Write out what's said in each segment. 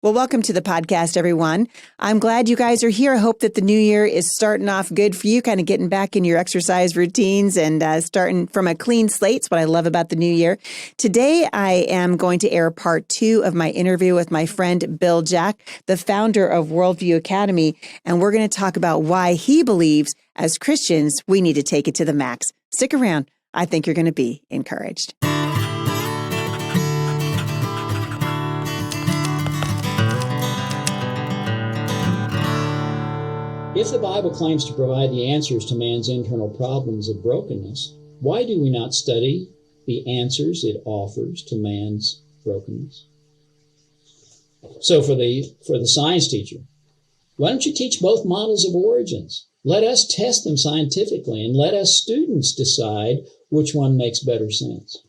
Well, welcome to the podcast, everyone. I'm glad you guys are here. I hope that the new year is starting off good for you, kind of getting back in your exercise routines and starting from a clean slate. It's what I love about the new year. Today, I am going to air part 2 of my interview with my friend Bill Jack, the founder of Worldview Academy, and we're going to talk about why he believes, as Christians, we need to take it to the max. Stick around. I think you're going to be encouraged. If the Bible claims to provide the answers to man's internal problems of brokenness, why do we not study the answers it offers to man's brokenness? So for the science teacher, why don't you teach both models of origins? Let us test them scientifically and let us students decide which one makes better sense.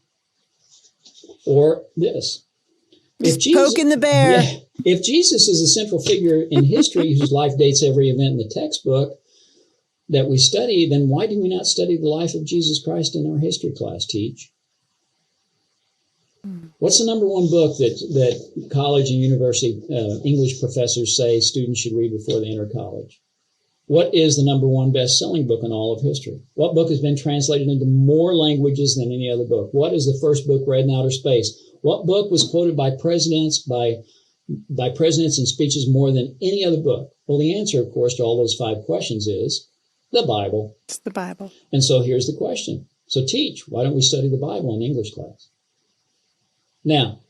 Or this. Poking the bear. Yeah, if Jesus is a central figure in history whose life dates every event in the textbook that we study, then why do we not study the life of Jesus Christ in our history class, Teach? What's the number one book that college and university English professors say students should read before they enter college? What is the number one best-selling book in all of history? What book has been translated into more languages than any other book? What is the first book read in outer space? What book was quoted by presidents in speeches more than any other book? Well, the answer, of course, to all those 5 questions is the Bible. It's the Bible. And so here's the question. So Teach, why don't we study the Bible in English class? Now,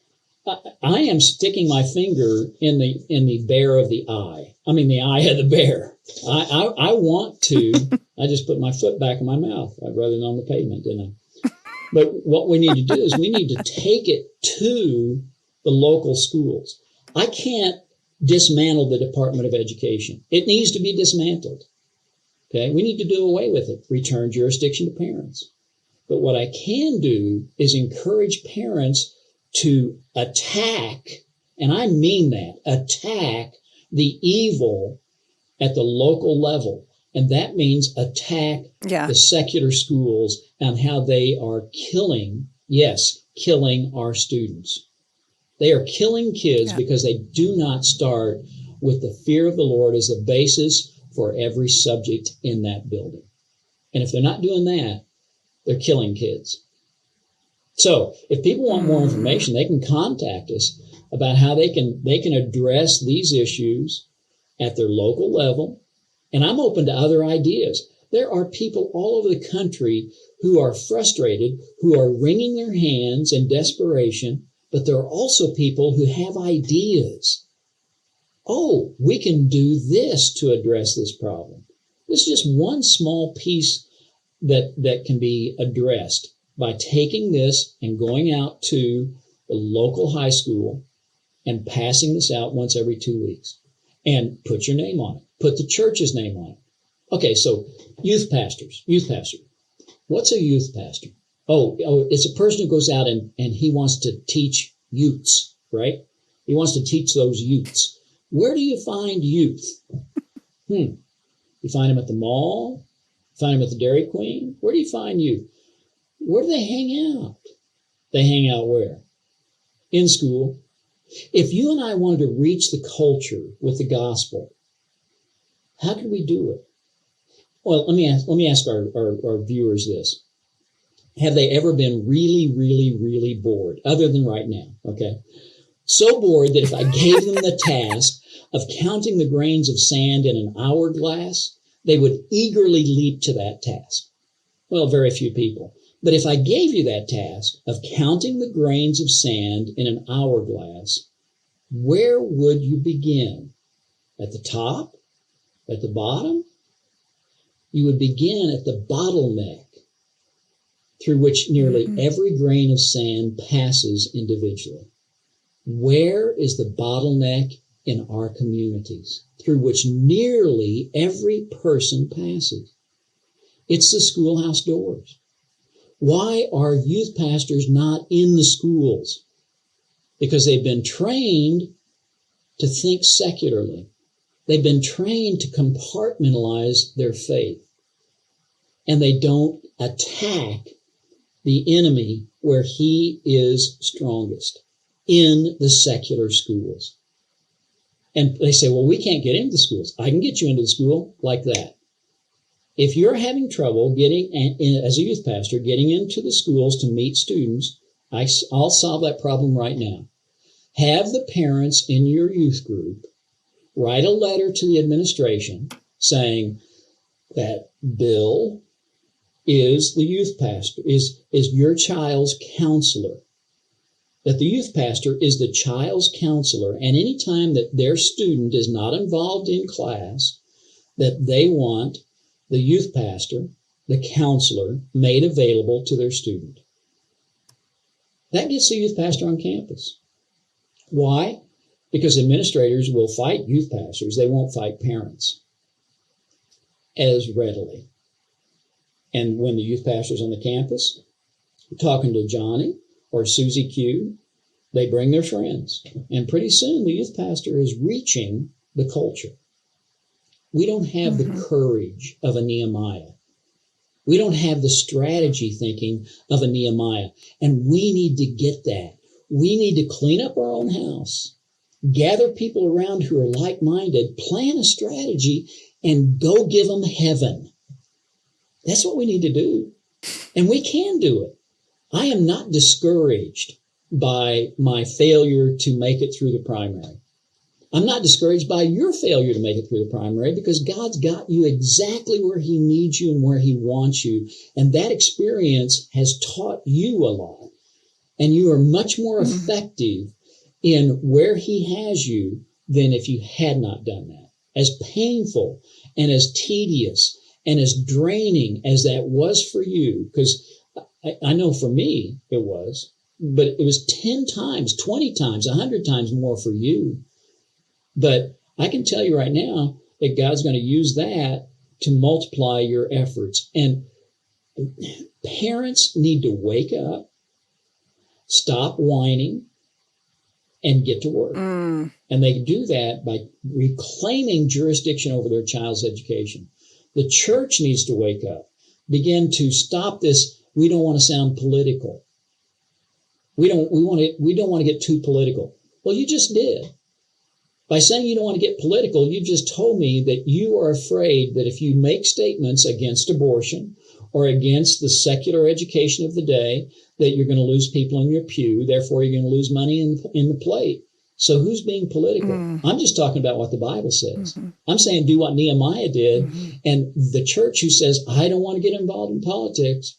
I am sticking my finger in the bear of the eye. I mean, the eye of the bear. I want to, I just put my foot back in my mouth rather than on the pavement, didn't I? But what we need to do is we need to take it to the local schools. I can't dismantle the Department of Education. It needs to be dismantled. Okay, we need to do away with it. Return jurisdiction to parents. But what I can do is encourage parents to attack, and I mean that, attack the evil at the local level. And that means attack the secular schools and how they are killing our students. They are killing kids because they do not start with the fear of the Lord as the basis for every subject in that building. And if they're not doing that, they're killing kids. So if people want more information, they can contact us about how they can address these issues at their local level. And I'm open to other ideas. There are people all over the country who are frustrated, who are wringing their hands in desperation, but there are also people who have ideas. Oh, we can do this to address this problem. This is just one small piece that can be addressed by taking this and going out to the local high school and passing this out once every 2 weeks. And put your name on it. Put the church's name on it. Okay, so youth pastor. What's a youth pastor? Oh, it's a person who goes out and he wants to teach youths, right? He wants to teach those youths. Where do you find youth? You find them at the mall? Find them at the Dairy Queen? Where do you find youth? Where do they hang out? They hang out where? In school. If you and I wanted to reach the culture with the gospel, how could we do it? Well, let me ask our viewers this. Have they ever been really, really, really bored, other than right now, okay? So bored that if I gave them the task of counting the grains of sand in an hourglass, they would eagerly leap to that task. Well, very few people. But if I gave you that task of counting the grains of sand in an hourglass, where would you begin? At the top? At the bottom? You would begin at the bottleneck through which nearly every grain of sand passes individually. Where is the bottleneck in our communities through which nearly every person passes? It's the schoolhouse doors. Why are youth pastors not in the schools? Because they've been trained to think secularly. They've been trained to compartmentalize their faith. And they don't attack the enemy where he is strongest, in the secular schools. And they say, well, we can't get into the schools. I can get you into the school like that. If you're having trouble getting, as a youth pastor, getting into the schools to meet students, I'll solve that problem right now. Have the parents in your youth group write a letter to the administration saying that Bill is the youth pastor, is your child's counselor. That the youth pastor is the child's counselor, and any time that their student is not involved in class, that they want the youth pastor, the counselor, made available to their student. That gets the youth pastor on campus. Why? Because administrators will fight youth pastors. They won't fight parents as readily. And when the youth pastor's on the campus, talking to Johnny or Susie Q, they bring their friends. And pretty soon the youth pastor is reaching the culture. We don't have the courage of a Nehemiah. We don't have the strategy thinking of a Nehemiah. And we need to get that. We need to clean up our own house, gather people around who are like-minded, plan a strategy, and go give them heaven. That's what we need to do. And we can do it. I am not discouraged by my failure to make it through the primary. I'm not discouraged by your failure to make it through the primary, because God's got you exactly where he needs you and where he wants you. And that experience has taught you a lot. And you are much more effective in where he has you than if you had not done that. As painful and as tedious and as draining as that was for you, because I know for me it was, but it was 10 times, 20 times, 100 times more for you. But I can tell you right now that God's going to use that to multiply your efforts. And parents need to wake up, stop whining, and get to work. And they do that by reclaiming jurisdiction over their child's education. The church needs to wake up, begin to stop this. We don't want to sound political. We don't want to get too political. Well, you just did. By saying you don't want to get political, you just told me that you are afraid that if you make statements against abortion or against the secular education of the day, that you're going to lose people in your pew. Therefore, you're going to lose money in the plate. So who's being political? I'm just talking about what the Bible says. I'm saying do what Nehemiah did. And the church who says, I don't want to get involved in politics,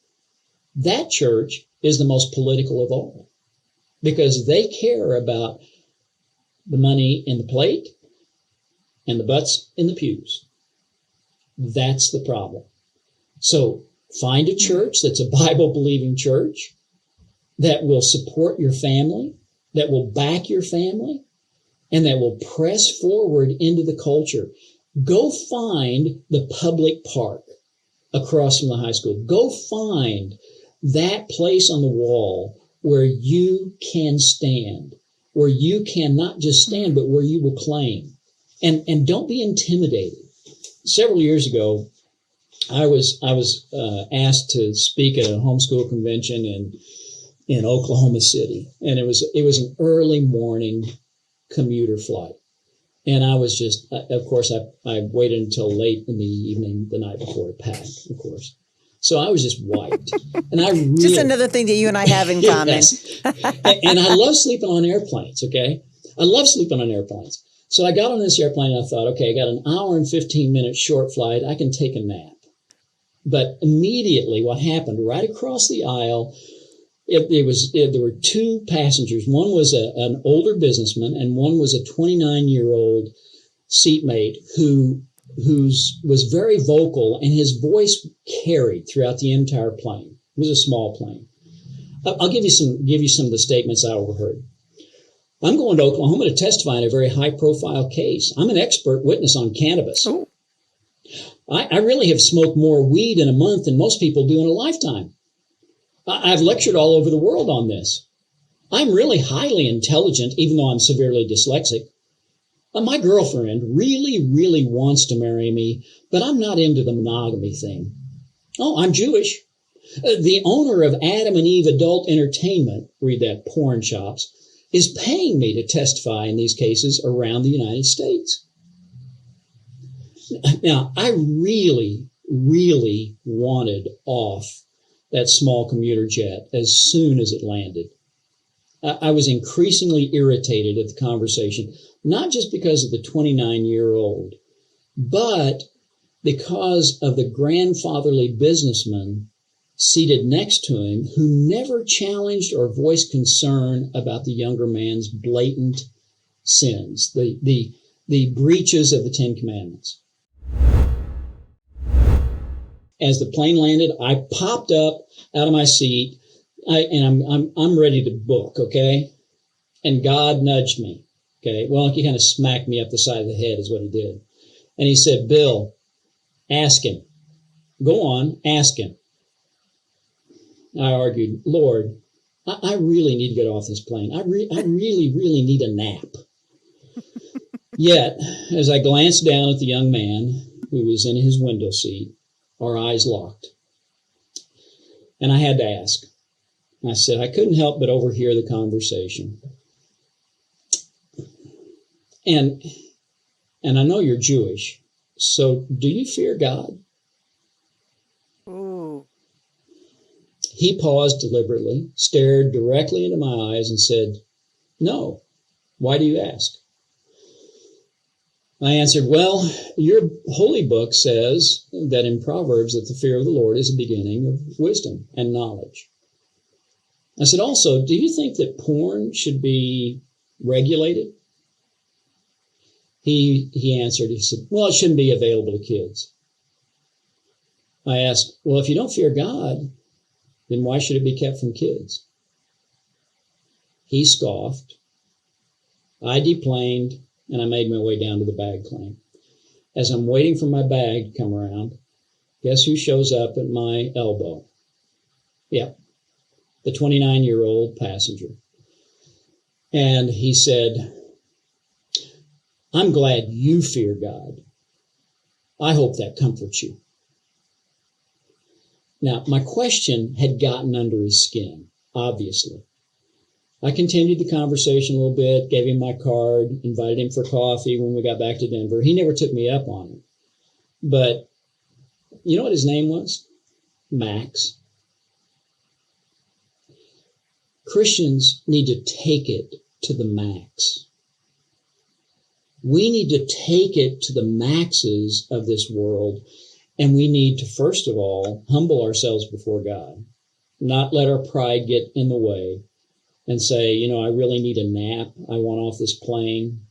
that church is the most political of all, because they care about the money in the plate and the butts in the pews. That's the problem. So find a church that's a Bible-believing church that will support your family, that will back your family, and that will press forward into the culture. Go find the public park across from the high school. Go find that place on the wall where you can stand, where you can not just stand, but where you will claim. And don't be intimidated. Several years ago, I was asked to speak at a homeschool convention in Oklahoma City, and it was an early morning commuter flight, and I was just, of course, I waited until late in the evening the night before to pack, of course. So I was just wiped, and I really, just another thing that you and I have in common. Yes. And I love sleeping on airplanes. Okay, I love sleeping on airplanes. So I got on this airplane and I thought, okay, I got an hour and 15 minute short flight. I can take a nap. But immediately, what happened right across the aisle? There were two passengers. One was an older businessman, and one was a 29-year-old seatmate who was very vocal, and his voice carried throughout the entire plane. It was a small plane. I'll give you some of the statements I overheard. I'm going to Oklahoma to testify in a very high-profile case. I'm an expert witness on cannabis. Oh. I really have smoked more weed in a month than most people do in a lifetime. I've lectured all over the world on this. I'm really highly intelligent, even though I'm severely dyslexic. My girlfriend really, really wants to marry me, but I'm not into the monogamy thing. Oh, I'm Jewish. The owner of Adam and Eve Adult Entertainment, read that, porn shops, is paying me to testify in these cases around the United States. Now, I really, really wanted off that small commuter jet as soon as it landed. I was increasingly irritated at the conversation, not just because of the 29-year-old, but because of the grandfatherly businessman seated next to him who never challenged or voiced concern about the younger man's blatant sins, the breaches of the Ten Commandments. As the plane landed, I popped up out of my seat, and I'm ready to book, okay? And God nudged me, okay? Well, he kind of smacked me up the side of the head is what he did. And he said, Bill, ask him. Go on, ask him. I argued, Lord, I really need to get off this plane. I really, really need a nap. Yet, as I glanced down at the young man who was in his window seat, our eyes locked. And I had to ask. I said, I couldn't help but overhear the conversation. And I know you're Jewish, so do you fear God? Ooh. He paused deliberately, stared directly into my eyes and said, no. Why do you ask? I answered, well, your holy book says that in Proverbs that the fear of the Lord is the beginning of wisdom and knowledge. I said, also, do you think that porn should be regulated? He answered, he said, well, it shouldn't be available to kids. I asked, well, if you don't fear God, then why should it be kept from kids? He scoffed. I deplaned, and I made my way down to the bag claim. As I'm waiting for my bag to come around, guess who shows up at my elbow? Yeah, the 29-year-old passenger. And he said, I'm glad you fear God. I hope that comforts you. Now, my question had gotten under his skin, obviously. I continued the conversation a little bit, gave him my card, invited him for coffee when we got back to Denver. He never took me up on it. But you know what his name was? Max. Christians need to take it to the max. We need to take it to the maxes of this world, and we need to, first of all, humble ourselves before God, not let our pride get in the way, and say, you know, I really need a nap. I want off this plane,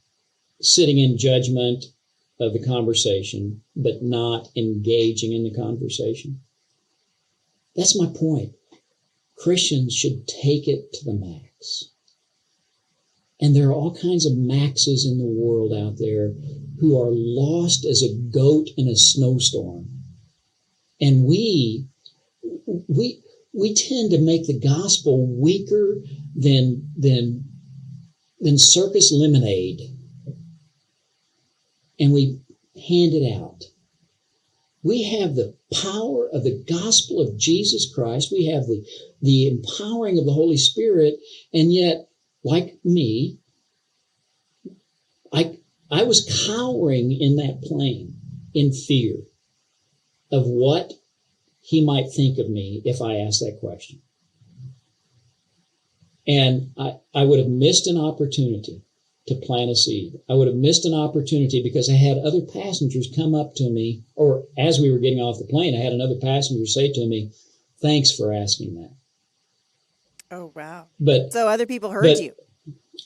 sitting in judgment of the conversation, but not engaging in the conversation. That's my point. Christians should take it to the max. And there are all kinds of maxes in the world out there who are lost as a goat in a snowstorm. And we tend to make the gospel weaker than circus lemonade. And we hand it out. We have the power of the gospel of Jesus Christ. We have the empowering of the Holy Spirit. And yet, like me, I was cowering in that plane in fear of what he might think of me if I asked that question. And I would have missed an opportunity to plant a seed. I would have missed an opportunity because I had other passengers come up to me, or as we were getting off the plane, I had another passenger say to me, thanks for asking that. Oh, wow. But so other people heard you.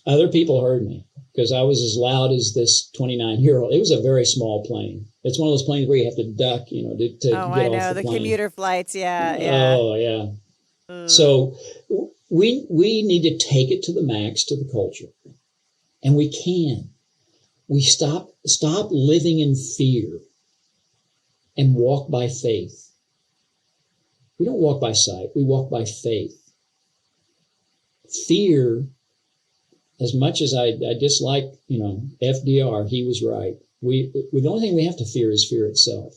Other people heard me because I was as loud as this 29-year-old. It was a very small plane. It's one of those planes where you have to duck, to get off the plane. Oh, I know, the commuter flights, yeah. Oh, yeah. So we need to take it to the max, to the culture. And we can. We stop living in fear and walk by faith. We don't walk by sight. We walk by faith. Fear, as much as I dislike, FDR, he was right. The only thing we have to fear is fear itself.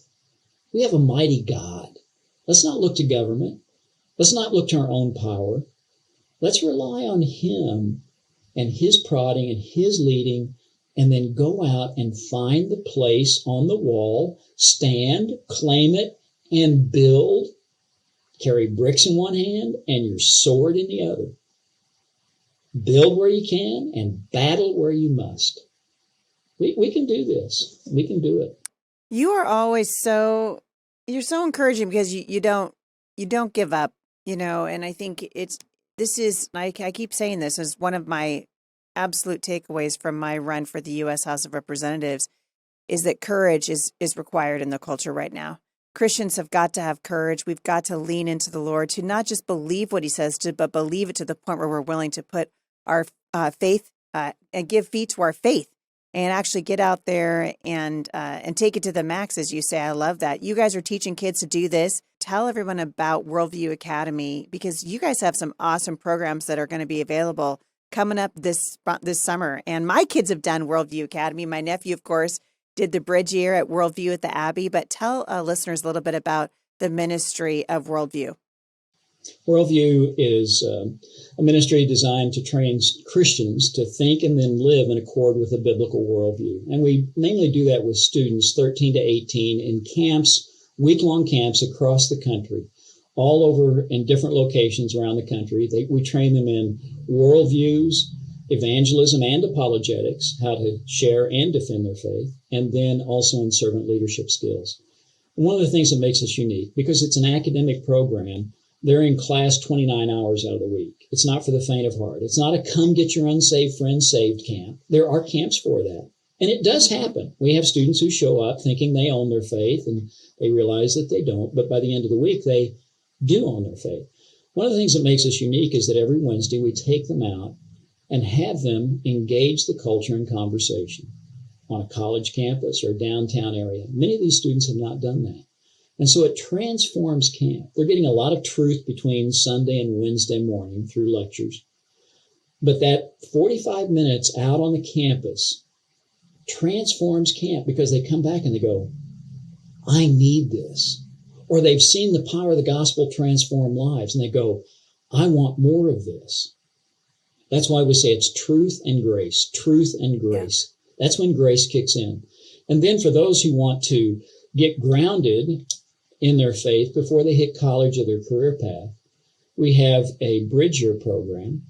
We have a mighty God. Let's not look to government. Let's not look to our own power. Let's rely on him and his prodding and his leading, and then go out and find the place on the wall, stand, claim it, and build. Carry bricks in one hand and your sword in the other. Build where you can and battle where you must. We can do this. We can do it. You are always you're so encouraging because you don't give up, and I think I keep saying this as one of my absolute takeaways from my run for the U.S. House of Representatives is that courage is required in the culture right now. Christians have got to have courage. We've got to lean into the Lord to not just believe what he says to, but believe it to the point where we're willing to put our faith and give feet to our faith and actually get out there and take it to the max, as you say. I love that. You guys are teaching kids to do this. Tell everyone about Worldview Academy, because you guys have some awesome programs that are going to be available coming up this summer. And my kids have done Worldview Academy. My nephew, of course, did the bridge year at Worldview at the Abbey. But tell listeners a little bit about the ministry of Worldview. Worldview is a ministry designed to train Christians to think and then live in accord with a biblical worldview. And we mainly do that with students 13 to 18 in camps, week-long camps across the country, all over in different locations around the country. We train them in worldviews, evangelism and apologetics, how to share and defend their faith, and then also in servant leadership skills. And one of the things that makes us unique, because it's an academic program, they're in class 29 hours out of the week. It's not for the faint of heart. It's not a come get your unsaved friends saved camp. There are camps for that. And it does happen. We have students who show up thinking they own their faith, and they realize that they don't. But by the end of the week, they do own their faith. One of the things that makes us unique is that every Wednesday we take them out and have them engage the culture in conversation on a college campus or downtown area. Many of these students have not done that. And so it transforms camp. They're getting a lot of truth between Sunday and Wednesday morning through lectures. But that 45 minutes out on the campus transforms camp, because they come back and they go, I need this. Or they've seen the power of the gospel transform lives and they go, I want more of this. That's why we say it's truth and grace, truth and grace. Yeah. That's when grace kicks in. And then for those who want to get grounded in their faith before they hit college or their career path, we have a bridge year program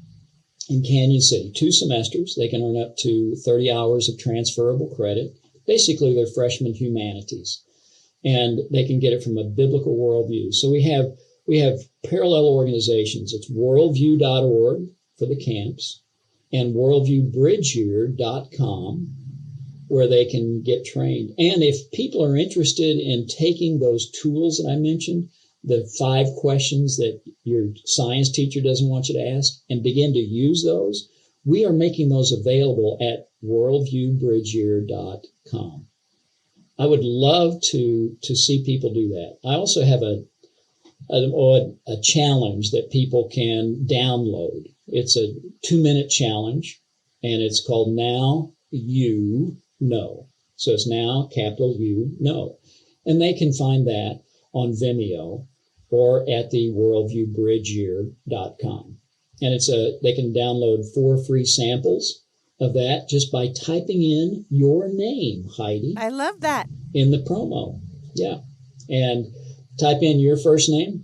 in Canyon City, 2 semesters. They can earn up to 30 hours of transferable credit. Basically, they're freshman humanities, and they can get it from a biblical worldview. So we have parallel organizations. It's worldview.org for the camps and worldviewbridgeyear.com, where they can get trained. And if people are interested in taking those tools that I mentioned, the 5 questions that your science teacher doesn't want you to ask, and begin to use those, we are making those available at worldviewbridgeyear.com. I would love to see people do that. I also have a challenge that people can download. It's a 2-minute challenge, and it's called Now You Know. So it's now, capital U, know. And they can find that on Vimeo or at the worldviewbridgeyear.com. And they can download 4 free samples of that just by typing in your name, Heidi. I love that. In the promo. Yeah. And type in your first name,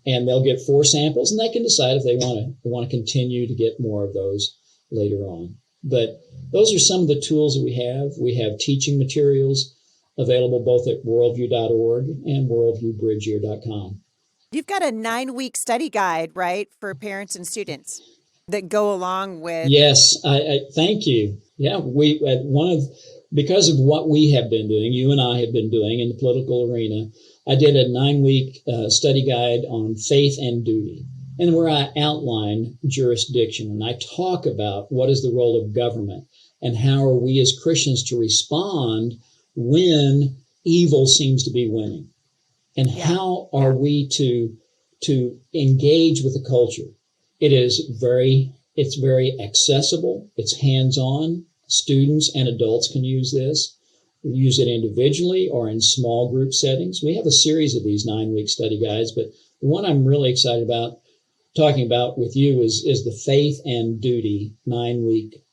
and they'll get 4 samples, and they can decide if they want to continue to get more of those later on. But those are some of the tools that we have. We have teaching materials available both at worldview.org and worldviewbridgeyear.com. You've got a 9-week study guide, right, for parents and students that go along with. Yes, I thank you. Yeah, because of what we have been doing, you and I have been doing in the political arena, I did a 9-week study guide on faith and duty, and where I outline jurisdiction, and I talk about what is the role of government and how are we as Christians to respond when evil seems to be winning, and how are we to engage with the culture. It's very accessible. It's hands-on. Students and adults can use this. We use it individually or in small group settings. We have a series of these 9-week study guides, but the one I'm really excited about talking about with you is the Faith and Duty 9-week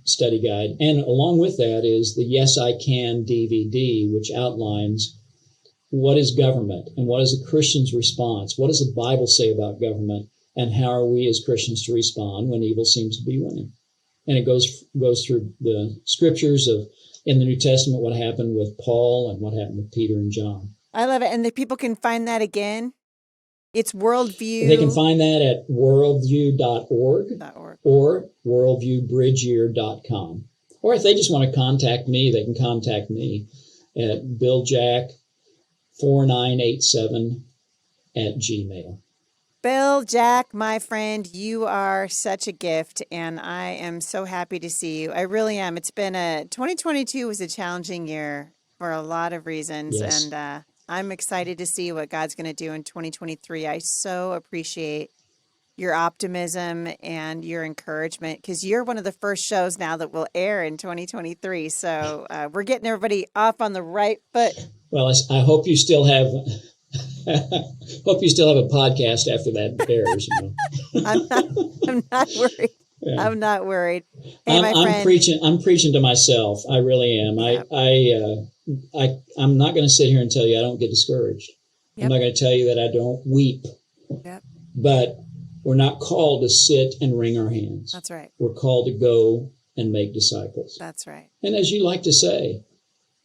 study guide. And along with that is the Yes, I Can DVD, which outlines what is government and what is a Christian's response? What does the Bible say about government? And how are we as Christians to respond when evil seems to be winning? And it goes through the scriptures of in the New Testament, what happened with Paul and what happened with Peter and John. I love it. And the people can find that again. It's Worldview. They can find that at worldview.org or worldviewbridgeyear.com. Or if they just want to contact me, they can contact me at billjack4987@gmail. Bill Jack, my friend, you are such a gift, and I am so happy to see you. I really am. 2022 was a challenging year for a lot of reasons, Yes. and I'm excited to see what God's going to do in 2023. I so appreciate your optimism and your encouragement, because you're one of the first shows now that will air in 2023. So we're getting everybody off on the right foot. Well, I hope you still have hope you still have a podcast after that airs. You know? I'm not worried. Yeah. I'm not worried. Hey, I'm preaching to myself. I really am. Yep. I'm not going to sit here and tell you I don't get discouraged. Yep. I'm not going to tell you that I don't weep. Yep. But we're not called to sit and wring our hands. That's right. We're called to go and make disciples. That's right. And as you like to say,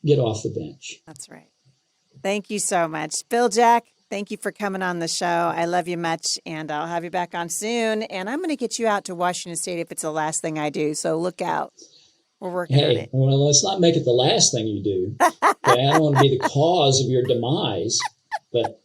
get off the bench. That's right. Thank you so much. Bill Jack, thank you for coming on the show. I love you much, and I'll have you back on soon. And I'm going to get you out to Washington State if it's the last thing I do, so look out. We're working on it. Well, let's not make it the last thing you do. Okay? I don't want to be the cause of your demise, but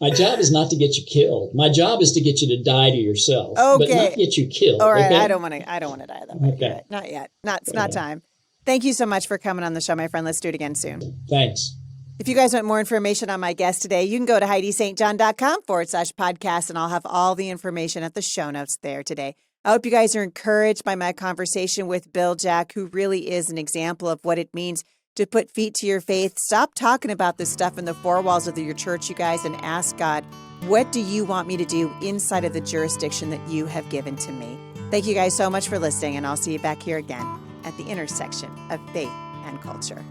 my job is not to get you killed. My job is to get you to die to yourself, but not get you killed. All right, okay? I don't want to die that way. Okay. Not yet. It's not time. Thank you so much for coming on the show, my friend. Let's do it again soon. Thanks. If you guys want more information on my guest today, you can go to HeidiSt.John.com/podcast, and I'll have all the information at the show notes there today. I hope you guys are encouraged by my conversation with Bill Jack, who really is an example of what it means to put feet to your faith. Stop talking about this stuff in the four walls of your church, you guys, and ask God, what do you want me to do inside of the jurisdiction that you have given to me? Thank you guys so much for listening, and I'll see you back here again at the intersection of faith and culture.